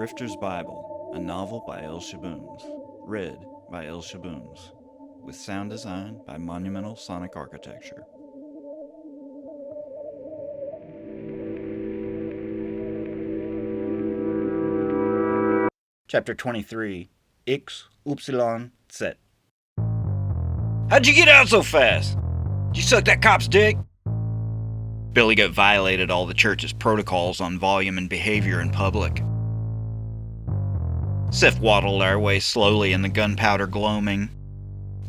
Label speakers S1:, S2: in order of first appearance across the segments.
S1: Grifter's Bible, a novel by El Shaboons, read by El Shaboons, with sound design by Monumental Sonic Architecture. Chapter 23, Üpsilon, Tset. How'd you get out so fast? Did you suck that cop's dick? Billy Goat violated all the church's protocols on volume and behavior in public. Seth waddled our way slowly in the gunpowder gloaming.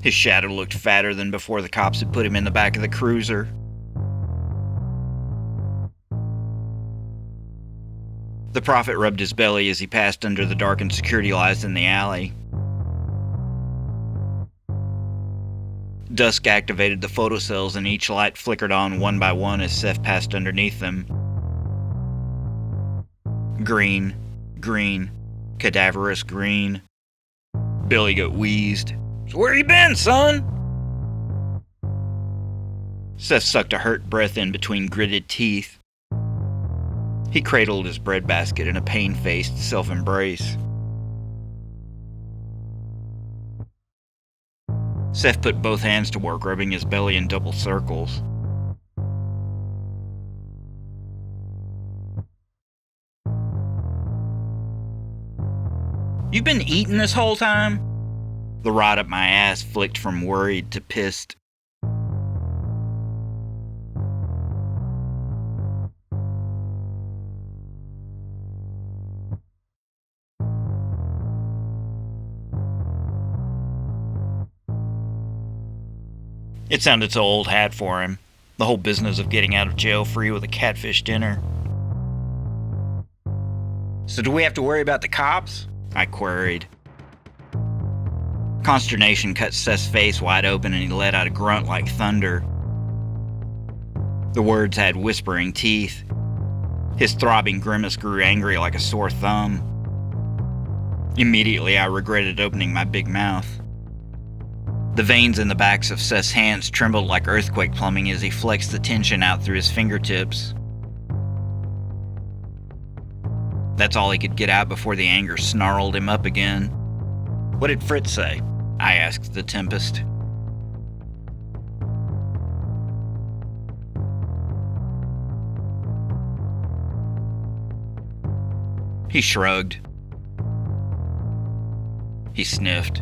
S1: His shadow looked fatter than before the cops had put him in the back of the cruiser. The prophet rubbed his belly as he passed under the darkened security lights in the alley. Dusk activated the photocells and each light flickered on one by one as Seth passed underneath them. Green, green, cadaverous green. Billy Goat wheezed. "So where you been, son?" Seth sucked a hurt breath in between gritted teeth. He cradled his breadbasket in a pain-faced self-embrace. Seth put both hands to work, rubbing his belly in double circles. "You been eating this whole time?" The rod up my ass flicked from worried to pissed. It sounded so old hat for him, the whole business of getting out of jail free with a catfish dinner. "So do we have to worry about the cops?" I queried. Consternation cut Seth's face wide open and he let out a grunt like thunder. The words had whispering teeth. His throbbing grimace grew angry like a sore thumb. Immediately I regretted opening my big mouth. The veins in the backs of Seth's hands trembled like earthquake plumbing as he flexed the tension out through his fingertips. That's all he could get out before the anger snarled him up again. "What did Fritz say?" I asked the Tempest. He shrugged. He sniffed.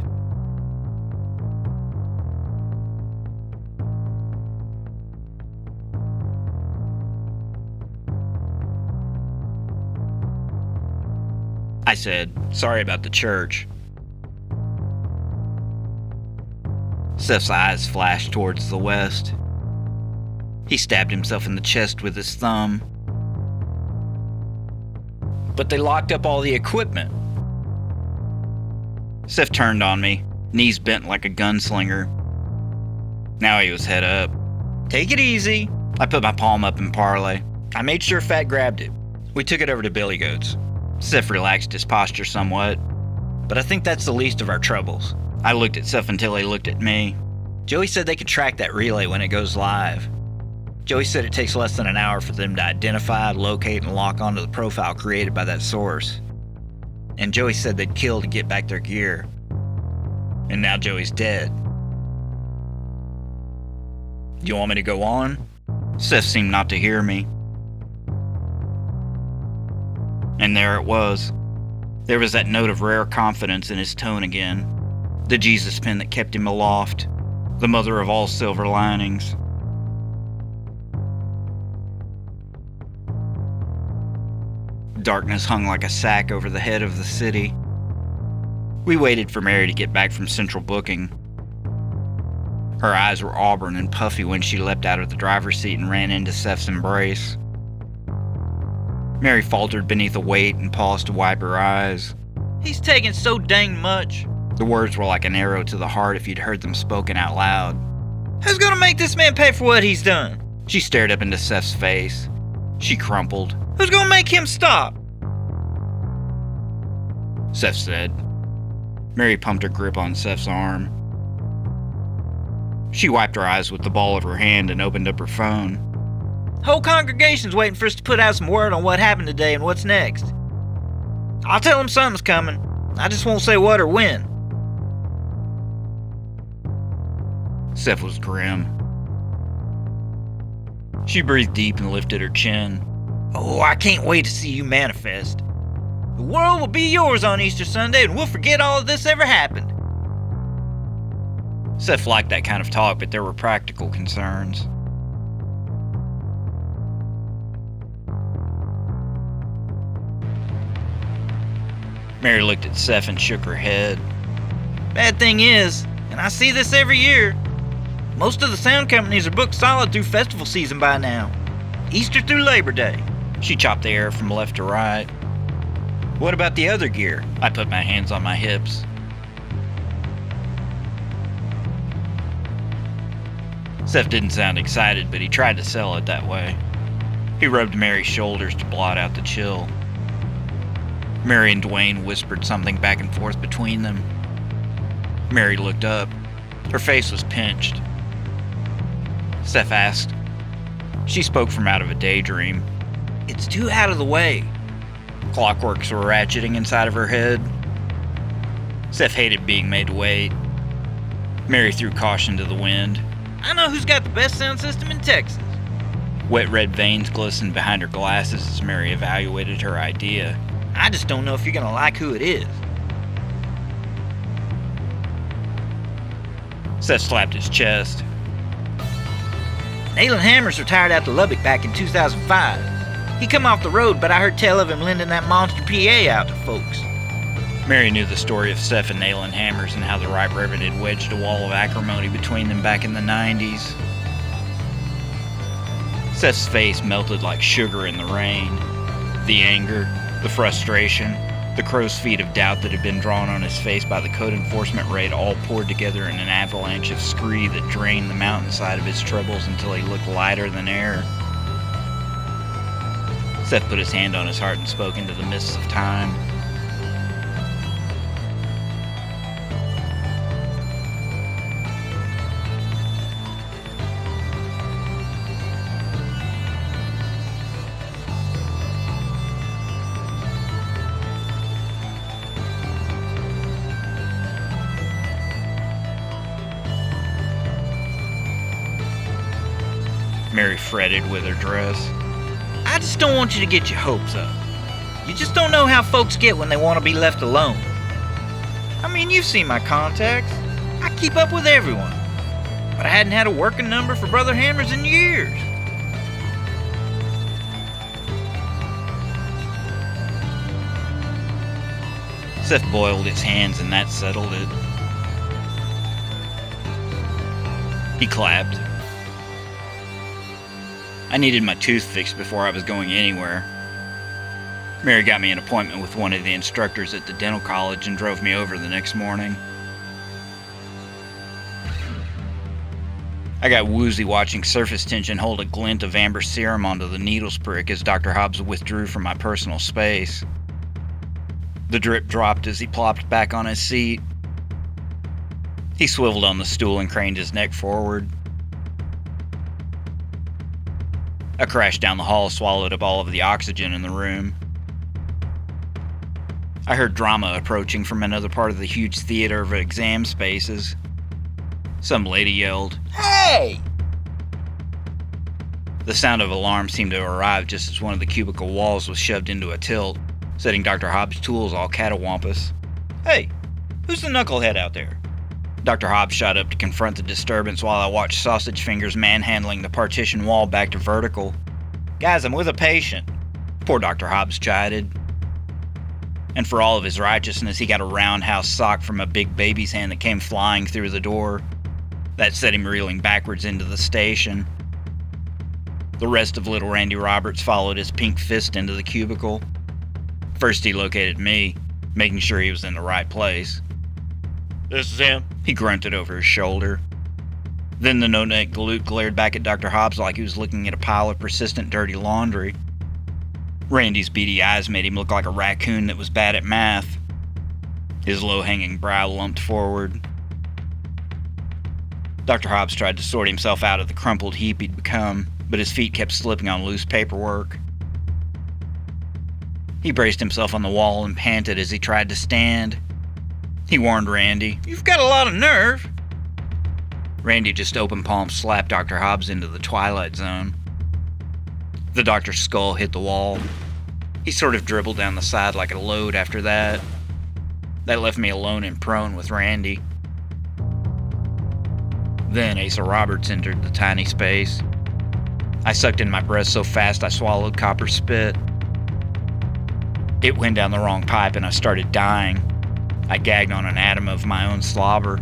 S1: I said, "Sorry about the church." Seth's eyes flashed towards the west. He stabbed himself in the chest with his thumb. "But they locked up all the equipment." Seth turned on me, knees bent like a gunslinger. Now he was head up. "Take it easy." I put my palm up in parlay. I made sure Fat grabbed it. We took it over to Billy Goat's. Seth relaxed his posture somewhat, but I think that's the least of our troubles. I looked at Seth until he looked at me. "Joey said they could track that relay when it goes live. Joey said it takes less than an hour for them to identify, locate, and lock onto the profile created by that source. And Joey said they'd kill to get back their gear. And now Joey's dead. Do you want me to go on?" Seth seemed not to hear me. And there it was. There was that note of rare confidence in his tone again. The Jesus pin that kept him aloft. The mother of all silver linings. Darkness hung like a sack over the head of the city. We waited for Mary to get back from central booking. Her eyes were auburn and puffy when she leapt out of the driver's seat and ran into Seth's embrace. Mary faltered beneath a weight and paused to wipe her eyes. "He's taking so dang much." The words were like an arrow to the heart if you'd heard them spoken out loud. "Who's gonna make this man pay for what he's done?" She stared up into Seth's face. She crumpled. "Who's gonna make him stop?" Seth said. Mary pumped her grip on Seth's arm. She wiped her eyes with the ball of her hand and opened up her phone. "Whole congregation's waiting for us to put out some word on what happened today and what's next." I'll tell him something's coming. I just won't say what or when. Seth was grim. She breathed deep and lifted her chin. Oh, I can't wait to see you manifest. The world will be yours on Easter Sunday, and we'll forget all of this ever happened. Seth liked that kind of talk, but there were practical concerns. Mary looked at Seth and shook her head. Bad thing is, and I see this every year, most of the sound companies are booked solid through festival season by now. Easter through Labor Day. She chopped the air from left to right. What about the other gear? I put my hands on my hips. Seth didn't sound excited, but he tried to sell it that way. He rubbed Mary's shoulders to blot out the chill. Mary and Dwayne whispered something back and forth between them. Mary looked up. Her face was pinched. Seth asked. She spoke from out of a daydream. It's too out of the way. Clockworks were ratcheting inside of her head. Seth hated being made to wait. Mary threw caution to the wind. I know who's got the best sound system in Texas. Wet red veins glistened behind her glasses as Mary evaluated her idea. I just don't know if you're gonna like who it is. Seth slapped his chest. Naylor Hammers retired out to Lubbock back in 2005. He come off the road, but I heard tell of him lending that monster PA out to folks. Mary knew the story of Seth and Naylor Hammers and how the Right Reverend had wedged a wall of acrimony between them back in the 90s. Seth's face melted like sugar in the rain. The anger, the frustration, the crow's feet of doubt that had been drawn on his face by the code enforcement raid all poured together in an avalanche of scree that drained the mountainside of his troubles until he looked lighter than air. Seth put his hand on his heart and spoke into the mists of time. Mary fretted with her dress. I just don't want you to get your hopes up. You just don't know how folks get when they want to be left alone. I mean, you've seen my contacts. I keep up with everyone. But I hadn't had a working number for Brother Hammers in years. Seth boiled his hands and that settled it. He clapped. I needed my tooth fixed before I was going anywhere. Mary got me an appointment with one of the instructors at the dental college and drove me over the next morning. I got woozy watching surface tension hold a glint of amber serum onto the needle's prick as Dr. Hobbs withdrew from my personal space. The drip dropped as he plopped back on his seat. He swiveled on the stool and craned his neck forward. A crash down the hall swallowed up all of the oxygen in the room. I heard drama approaching from another part of the huge theater of exam spaces. Some lady yelled, "Hey!" The sound of alarm seemed to arrive just as one of the cubicle walls was shoved into a tilt, setting Dr. Hobbs' tools all catawampus. Hey, who's the knucklehead out there? Dr. Hobbs shot up to confront the disturbance while I watched sausage fingers manhandling the partition wall back to vertical. Guys, I'm with a patient. Poor Dr. Hobbs chided. And for all of his righteousness, he got a roundhouse sock from a big baby's hand that came flying through the door. That set him reeling backwards into the station. The rest of little Randy Roberts followed his pink fist into the cubicle. First he located me, making sure he was in the right place. This is him, he grunted over his shoulder. Then the no-neck galoot glared back at Dr. Hobbs like he was looking at a pile of persistent dirty laundry. Randy's beady eyes made him look like a raccoon that was bad at math. His low-hanging brow lumped forward. Dr. Hobbs tried to sort himself out of the crumpled heap he'd become, but his feet kept slipping on loose paperwork. He braced himself on the wall and panted as he tried to stand. He warned Randy, "You've got a lot of nerve." Randy just open palm slapped Dr. Hobbs into the twilight zone. The doctor's skull hit the wall. He sort of dribbled down the side like a load after that. That left me alone and prone with Randy. Then Asa Roberts entered the tiny space. I sucked in my breath so fast I swallowed copper spit. It went down the wrong pipe and I started dying. I gagged on an atom of my own slobber.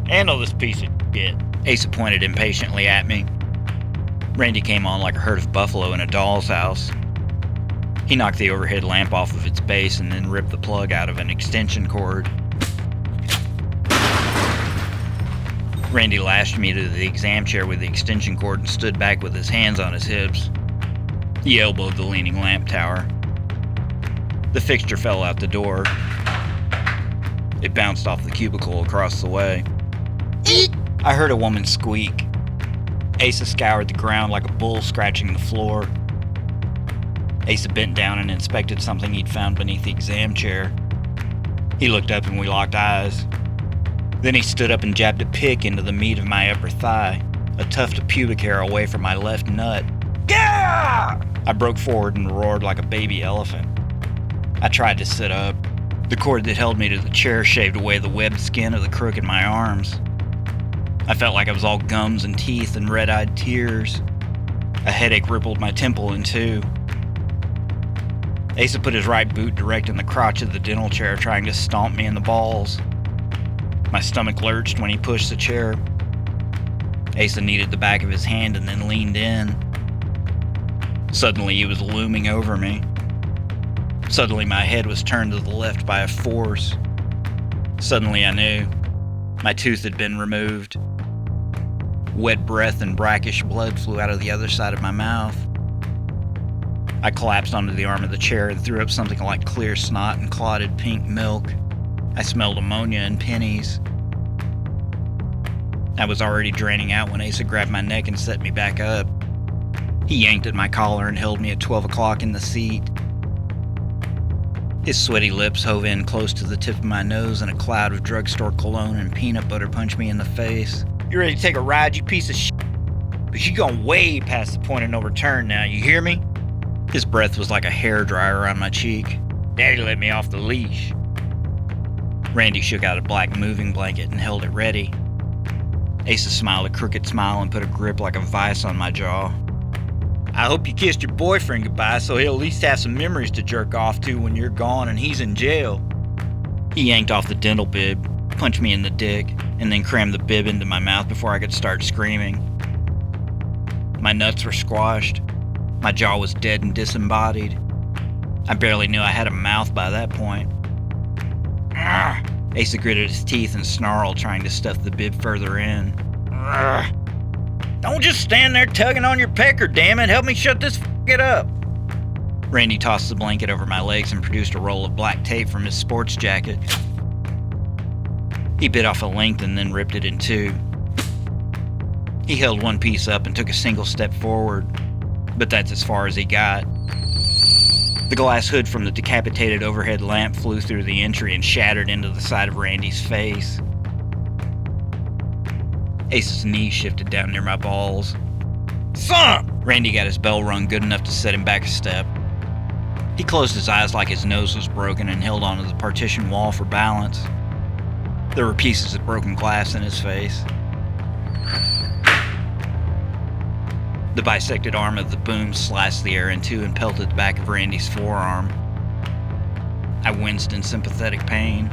S1: "Handle this piece of shit." Asa pointed impatiently at me. Randy came on like a herd of buffalo in a doll's house. He knocked the overhead lamp off of its base and then ripped the plug out of an extension cord. Randy lashed me to the exam chair with the extension cord and stood back with his hands on his hips. He elbowed the leaning lamp tower. The fixture fell out the door. It bounced off the cubicle across the way. I heard a woman squeak. Asa scoured the ground like a bull scratching the floor. Asa bent down and inspected something he'd found beneath the exam chair. He looked up and we locked eyes. Then he stood up and jabbed a pick into the meat of my upper thigh, a tuft of pubic hair away from my left nut. Gah! I broke forward and roared like a baby elephant. I tried to sit up. The cord that held me to the chair shaved away the webbed skin of the crook in my arms. I felt like I was all gums and teeth and red-eyed tears. A headache rippled my temple in two. Asa put his right boot direct in the crotch of the dental chair, trying to stomp me in the balls. My stomach lurched when he pushed the chair. Asa kneaded the back of his hand and then leaned in. Suddenly he was looming over me. Suddenly my head was turned to the left by a force. Suddenly I knew. My tooth had been removed. Wet breath and brackish blood flew out of the other side of my mouth. I collapsed onto the arm of the chair and threw up something like clear snot and clotted pink milk. I smelled ammonia and pennies. I was already draining out when Asa grabbed my neck and set me back up. He yanked at my collar and held me at 12 o'clock in the seat. His sweaty lips hove in close to the tip of my nose, and a cloud of drugstore cologne and peanut butter punched me in the face. "You ready to take a ride, you piece of shit? But you gone way past the point of no return now, you hear me?" His breath was like a hairdryer on my cheek. "Daddy let me off the leash." Randy shook out a black moving blanket and held it ready. Asa smiled a crooked smile and put a grip like a vice on my jaw. "I hope you kissed your boyfriend goodbye so he'll at least have some memories to jerk off to when you're gone and he's in jail." He yanked off the dental bib, punched me in the dick, and then crammed the bib into my mouth before I could start screaming. My nuts were squashed. My jaw was dead and disembodied. I barely knew I had a mouth by that point. Ugh. Asa gritted his teeth and snarled, trying to stuff the bib further in. Ugh. "Don't just stand there tugging on your pecker, damn it. Help me shut this it up." Randy tossed the blanket over my legs and produced a roll of black tape from his sports jacket. He bit off a length and then ripped it in two. He held one piece up and took a single step forward, but that's as far as he got. The glass hood from the decapitated overhead lamp flew through the entry and shattered into the side of Randy's face. Ace's knee shifted down near my balls. "Son!" Randy got his bell rung good enough to set him back a step. He closed his eyes like his nose was broken and held onto the partition wall for balance. There were pieces of broken glass in his face. The bisected arm of the boom sliced the air in two and pelted the back of Randy's forearm. I winced in sympathetic pain.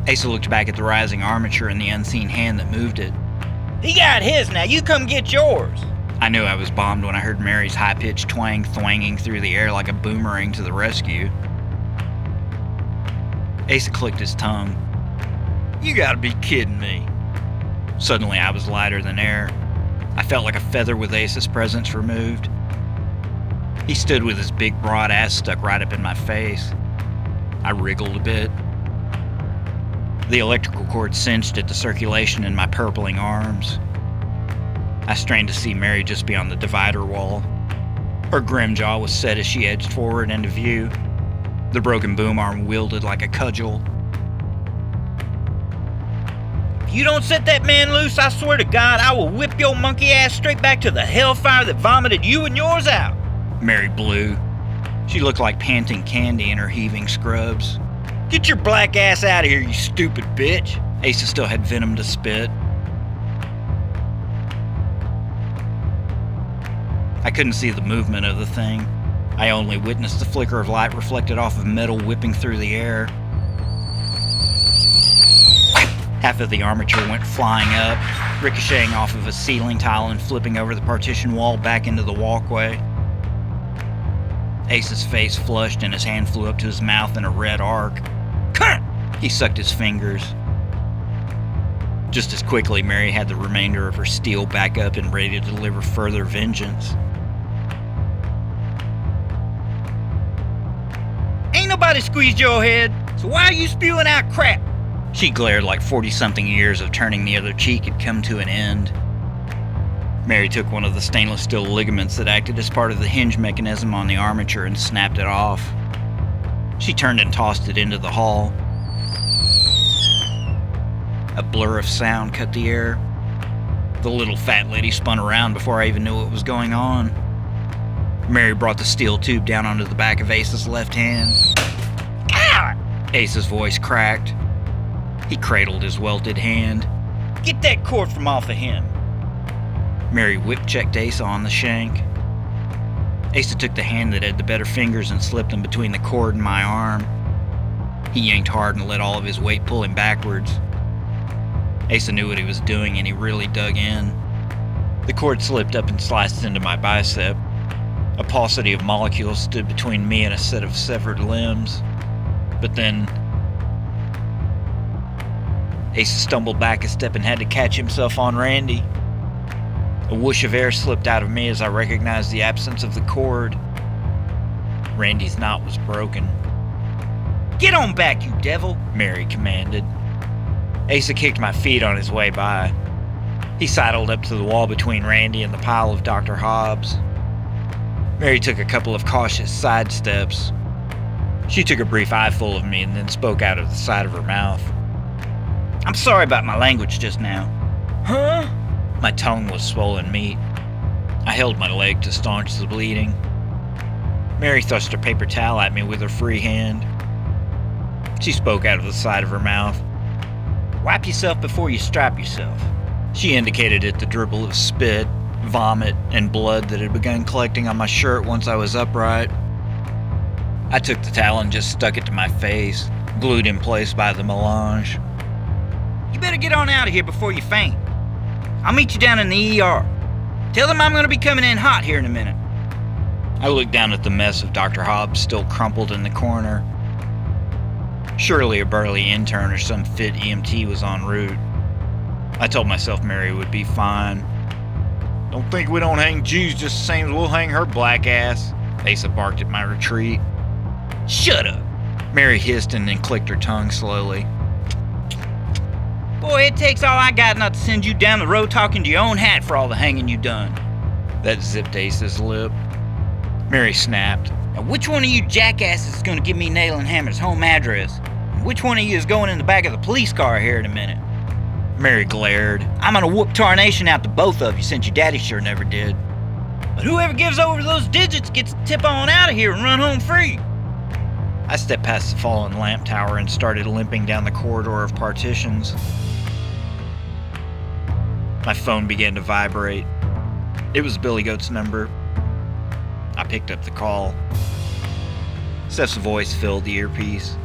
S1: Asa looked back at the rising armature and the unseen hand that moved it. "He got his, now you come get yours." I knew I was bombed when I heard Mary's high-pitched twang thwanging through the air like a boomerang to the rescue. Asa clicked his tongue. "You gotta be kidding me." Suddenly I was lighter than air. I felt like a feather with Asa's presence removed. He stood with his big broad ass stuck right up in my face. I wriggled a bit. The electrical cord cinched at the circulation in my purpling arms. I strained to see Mary just beyond the divider wall. Her grim jaw was set as she edged forward into view. The broken boom arm wielded like a cudgel. "If you don't set that man loose, I swear to God, I will whip your monkey ass straight back to the hellfire that vomited you and yours out," Mary blew. She looked like panting candy in her heaving scrubs. "Get your black ass out of here, you stupid bitch." Asa still had venom to spit. I couldn't see the movement of the thing. I only witnessed the flicker of light reflected off of metal whipping through the air. Half of the armature went flying up, ricocheting off of a ceiling tile and flipping over the partition wall back into the walkway. Ace's face flushed and his hand flew up to his mouth in a red arc. He sucked his fingers. Just as quickly, Mary had the remainder of her steel back up and ready to deliver further vengeance. "Ain't nobody squeezed your head, so why are you spewing out crap?" She glared like 40-something years of turning the other cheek had come to an end. Mary took one of the stainless steel ligaments that acted as part of the hinge mechanism on the armature and snapped it off. She turned and tossed it into the hall. A blur of sound cut the air. The little fat lady spun around before I even knew what was going on. Mary brought the steel tube down onto the back of Ace's left hand. "Ah!" Ace's voice cracked. He cradled his welted hand. "Get that cord from off of him." Mary whip-checked Asa on the shank. Asa took the hand that had the better fingers and slipped them between the cord and my arm. He yanked hard and let all of his weight pull him backwards. Asa knew what he was doing and he really dug in. The cord slipped up and sliced into my bicep. A paucity of molecules stood between me and a set of severed limbs. But then Asa stumbled back a step and had to catch himself on Randy. A whoosh of air slipped out of me as I recognized the absence of the cord. Randy's knot was broken. "Get on back, you devil," Mary commanded. Asa kicked my feet on his way by. He sidled up to the wall between Randy and the pile of Dr. Hobbs. Mary took a couple of cautious side steps. She took a brief eyeful of me and then spoke out of the side of her mouth. "I'm sorry about my language just now." "Huh?" My tongue was swollen meat. I held my leg to staunch the bleeding. Mary thrust a paper towel at me with her free hand. She spoke out of the side of her mouth. "Wipe yourself before you strap yourself." She indicated at the dribble of spit, vomit, and blood that had begun collecting on my shirt once I was upright. I took the towel and just stuck it to my face, glued in place by the melange. "You better get on out of here before you faint. I'll meet you down in the ER. Tell them I'm going to be coming in hot here in a minute." I looked down at the mess of Dr. Hobbs still crumpled in the corner. Surely a burly intern or some fit EMT was en route. I told myself Mary would be fine. "Don't think we don't hang Jews just the same as we'll hang her black ass," Asa barked at my retreat. "Shut up," Mary hissed and then clicked her tongue slowly. "Boy, it takes all I got not to send you down the road talking to your own hat for all the hanging you done." That zipped Ace's lip. Mary snapped. "Now which one of you jackasses is going to give me Nail and Hammer's home address? And which one of you is going in the back of the police car here in a minute?" Mary glared. "I'm going to whoop tarnation out to both of you since your daddy sure never did. But whoever gives over those digits gets to tip on out of here and run home free." I stepped past the fallen lamp tower and started limping down the corridor of partitions. My phone began to vibrate. It was Billy Goat's number. I picked up the call. Steph's voice filled the earpiece.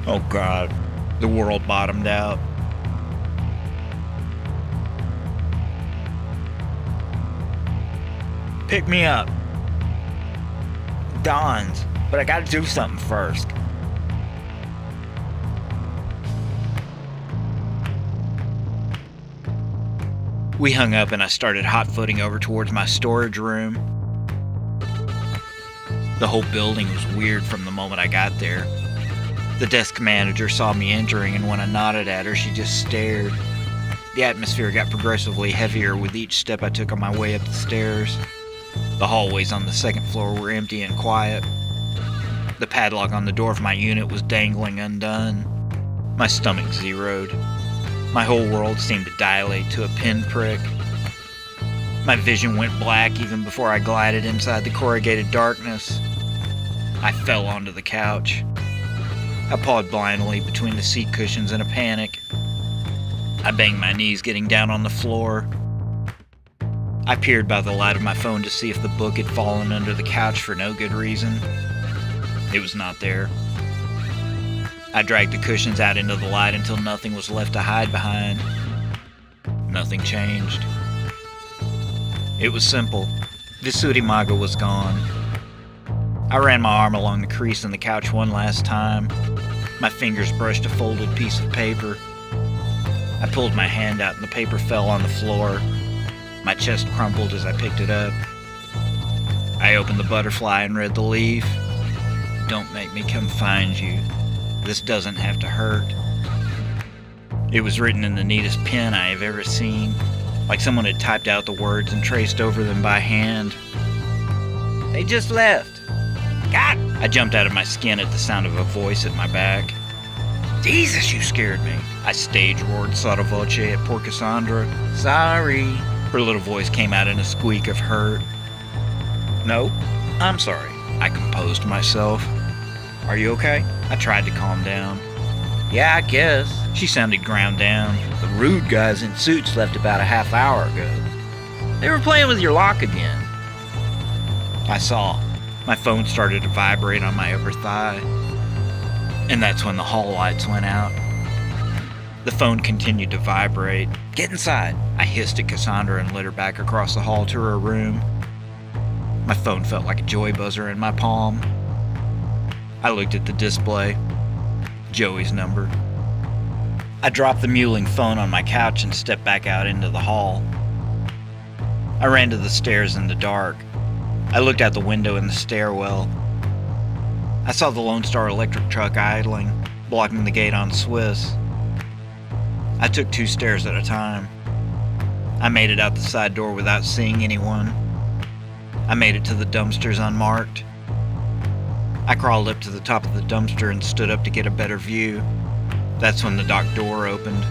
S1: Oh God, the world bottomed out. "Pick me up." "Don's." but I gotta do something first. We hung up and I started hot-footing over towards my storage room. The whole building was weird from the moment I got there. The desk manager saw me entering, and when I nodded at her, she just stared. The atmosphere got progressively heavier with each step I took on my way up the stairs. The hallways on the second floor were empty and quiet. The padlock on the door of my unit was dangling undone. My stomach zeroed. My whole world seemed to dilate to a pinprick. My vision went black even before I glided inside the corrugated darkness. I fell onto the couch. I pawed blindly between the seat cushions in a panic. I banged my knees getting down on the floor. I peered by the light of my phone to see if the book had fallen under the couch for no good reason. It was not there. I dragged the cushions out into the light until nothing was left to hide behind. Nothing changed. It was simple. Visuddhimagga was gone. I ran my arm along the crease in the couch one last time. My fingers brushed a folded piece of paper. I pulled my hand out and the paper fell on the floor. My chest crumpled as I picked it up. I opened the butterfly and read the leaf. Don't make me come find you. This doesn't have to hurt. It was written in the neatest pen I have ever seen, like someone had typed out the words and traced over them by hand. They just left. God! I jumped out of my skin at the sound of a voice at my back. Jesus, you scared me. I stage-roared sotto voce at poor Cassandra. Sorry. Her little voice came out in a squeak of hurt. No, I'm sorry. I composed myself. Are you okay? I tried to calm down. Yeah, I guess. She sounded ground down. The rude guys in suits left about a half hour ago. They were playing with your lock again. I saw. My phone started to vibrate on my upper thigh. And that's when the hall lights went out. The phone continued to vibrate. Get inside. I hissed at Cassandra and led her back across the hall to her room. My phone felt like a joy buzzer in my palm. I looked at the display. Joey's number. I dropped the mewling phone on my couch and stepped back out into the hall. I ran to the stairs in the dark. I looked out the window in the stairwell. I saw the Lone Star electric truck idling, blocking the gate on Swiss. I took 2 stairs at a time. I made it out the side door without seeing anyone. I made it to the dumpsters unmarked. I crawled up to the top of the dumpster and stood up to get a better view. That's when the dock door opened.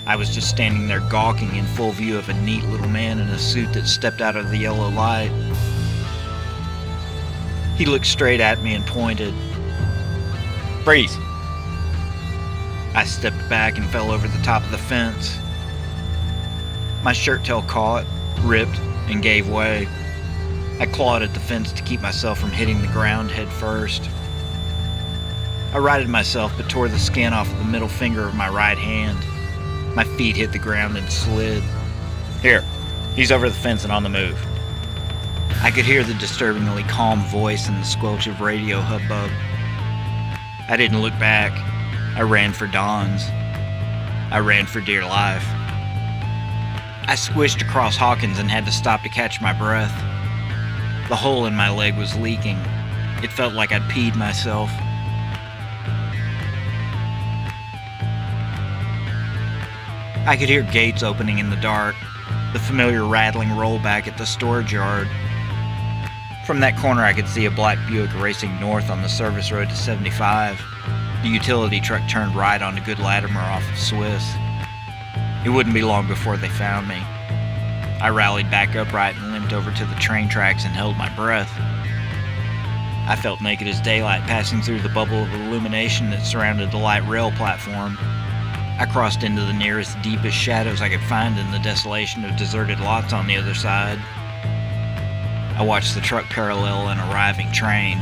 S1: I was just standing there gawking in full view of a neat little man in a suit that stepped out of the yellow light. He looked straight at me and pointed. Freeze! I stepped back and fell over the top of the fence. My shirt tail caught, ripped, and gave way. I clawed at the fence to keep myself from hitting the ground head first. I righted myself but tore the skin off of the middle finger of my right hand. My feet hit the ground and slid. Here, he's over the fence and on the move. I could hear the disturbingly calm voice and the squelch of radio hubbub. I didn't look back. I ran for Don's. I ran for dear life. I squished across Hawkins and had to stop to catch my breath. The hole in my leg was leaking. It felt like I'd peed myself. I could hear gates opening in the dark, the familiar rattling rollback at the storage yard. From that corner I could see a black Buick racing north on the service road to 75. The utility truck turned right onto Good Latimer off of Swiss. It wouldn't be long before they found me. I rallied back upright and limped over to the train tracks and held my breath. I felt naked as daylight passing through the bubble of illumination that surrounded the light rail platform. I crossed into the nearest, deepest shadows I could find in the desolation of deserted lots on the other side. I watched the truck parallel an arriving train.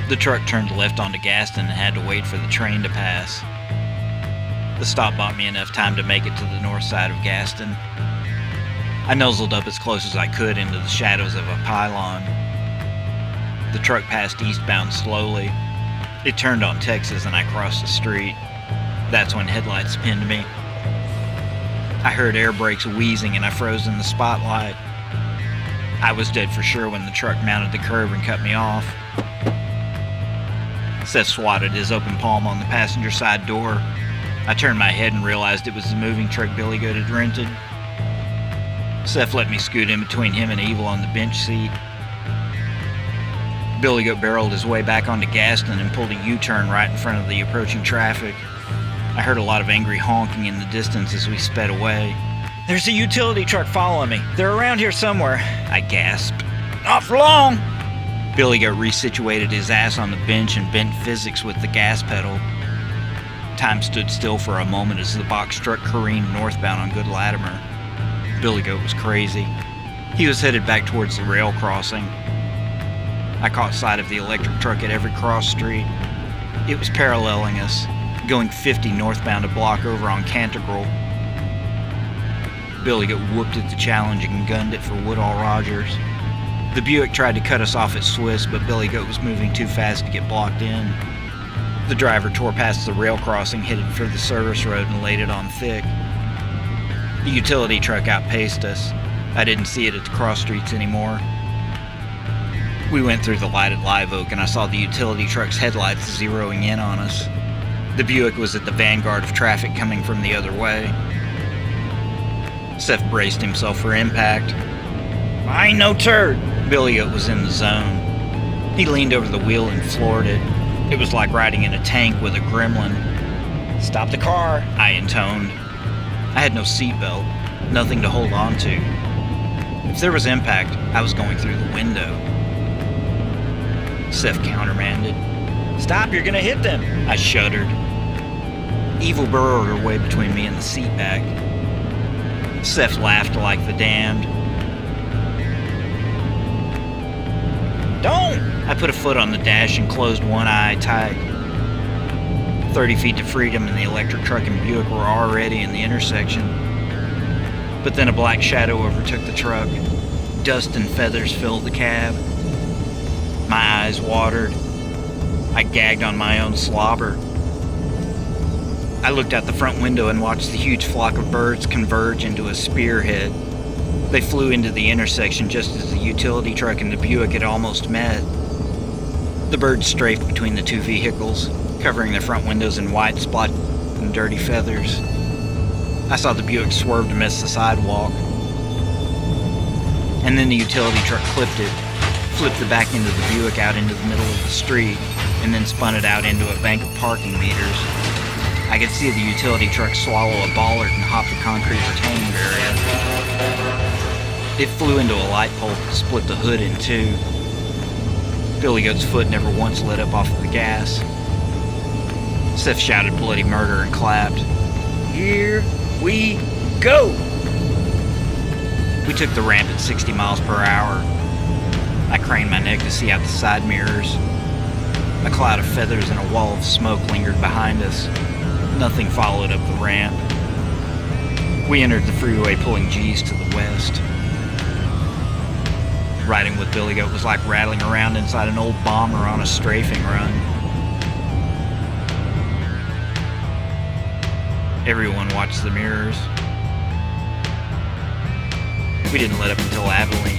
S1: The truck turned left onto Gaston and had to wait for the train to pass. The stop bought me enough time to make it to the north side of Gaston. I nuzzled up as close as I could into the shadows of a pylon. The truck passed eastbound slowly. It turned on Texas and I crossed the street. That's when headlights pinned me. I heard air brakes wheezing and I froze in the spotlight. I was dead for sure when the truck mounted the curb and cut me off. Seth swatted his open palm on the passenger side door. I turned my head and realized it was the moving truck Billy Goat had rented. Seth let me scoot in between him and Evil on the bench seat. Billy Goat barreled his way back onto Gaston and pulled a U-turn right in front of the approaching traffic. I heard a lot of angry honking in the distance as we sped away. "There's a utility truck following me. They're around here somewhere," I gasped. "Not for long." Billy Goat resituated his ass on the bench and bent physics with the gas pedal. Time stood still for a moment as the box truck careened northbound on Good Latimer. Billy Goat was crazy. He was headed back towards the rail crossing. I caught sight of the electric truck at every cross street. It was paralleling us, going 50 northbound a block over on Cantegral. Billy Goat whooped at the challenge and gunned it for Woodall Rogers. The Buick tried to cut us off at Swiss, but Billy Goat was moving too fast to get blocked in. The driver tore past the rail crossing, headed for the service road, and laid it on thick. The utility truck outpaced us. I didn't see it at the cross streets anymore. We went through the lighted Live Oak, and I saw the utility truck's headlights zeroing in on us. The Buick was at the vanguard of traffic coming from the other way. Seth braced himself for impact. "I ain't no turd." Billy Goat was in the zone. He leaned over the wheel and floored it. It was like riding in a tank with a gremlin. "Stop the car," I intoned. I had no seatbelt, nothing to hold on to. If there was impact, I was going through the window. Seth countermanded. "Stop, you're gonna hit them," I shuddered. Evil burrowed her way between me and the seat back. Seth laughed like the damned. "Don't!" I put a foot on the dash and closed one eye tight. 30 feet to freedom and the electric truck and Buick were already in the intersection. But then a black shadow overtook the truck. Dust and feathers filled the cab. My eyes watered. I gagged on my own slobber. I looked out the front window and watched the huge flock of birds converge into a spearhead. They flew into the intersection just as the utility truck and the Buick had almost met. The birds strafed between the two vehicles, covering their front windows in white spot and dirty feathers. I saw the Buick swerve to miss the sidewalk. And then the utility truck clipped it, flipped the back end of the Buick out into the middle of the street, and then spun it out into a bank of parking meters. I could see the utility truck swallow a bollard and hop the concrete retaining barrier. It flew into a light pole and split the hood in two. Billy Goat's foot never once let up off of the gas. Seth shouted bloody murder and clapped. "Here we go!" We took the ramp at 60 miles per hour. I craned my neck to see out the side mirrors. A cloud of feathers and a wall of smoke lingered behind us. Nothing followed up the ramp. We entered the freeway pulling G's to the west. Riding with Billy Goat was like rattling around inside an old bomber on a strafing run. Everyone watched the mirrors. We didn't let up until Abilene.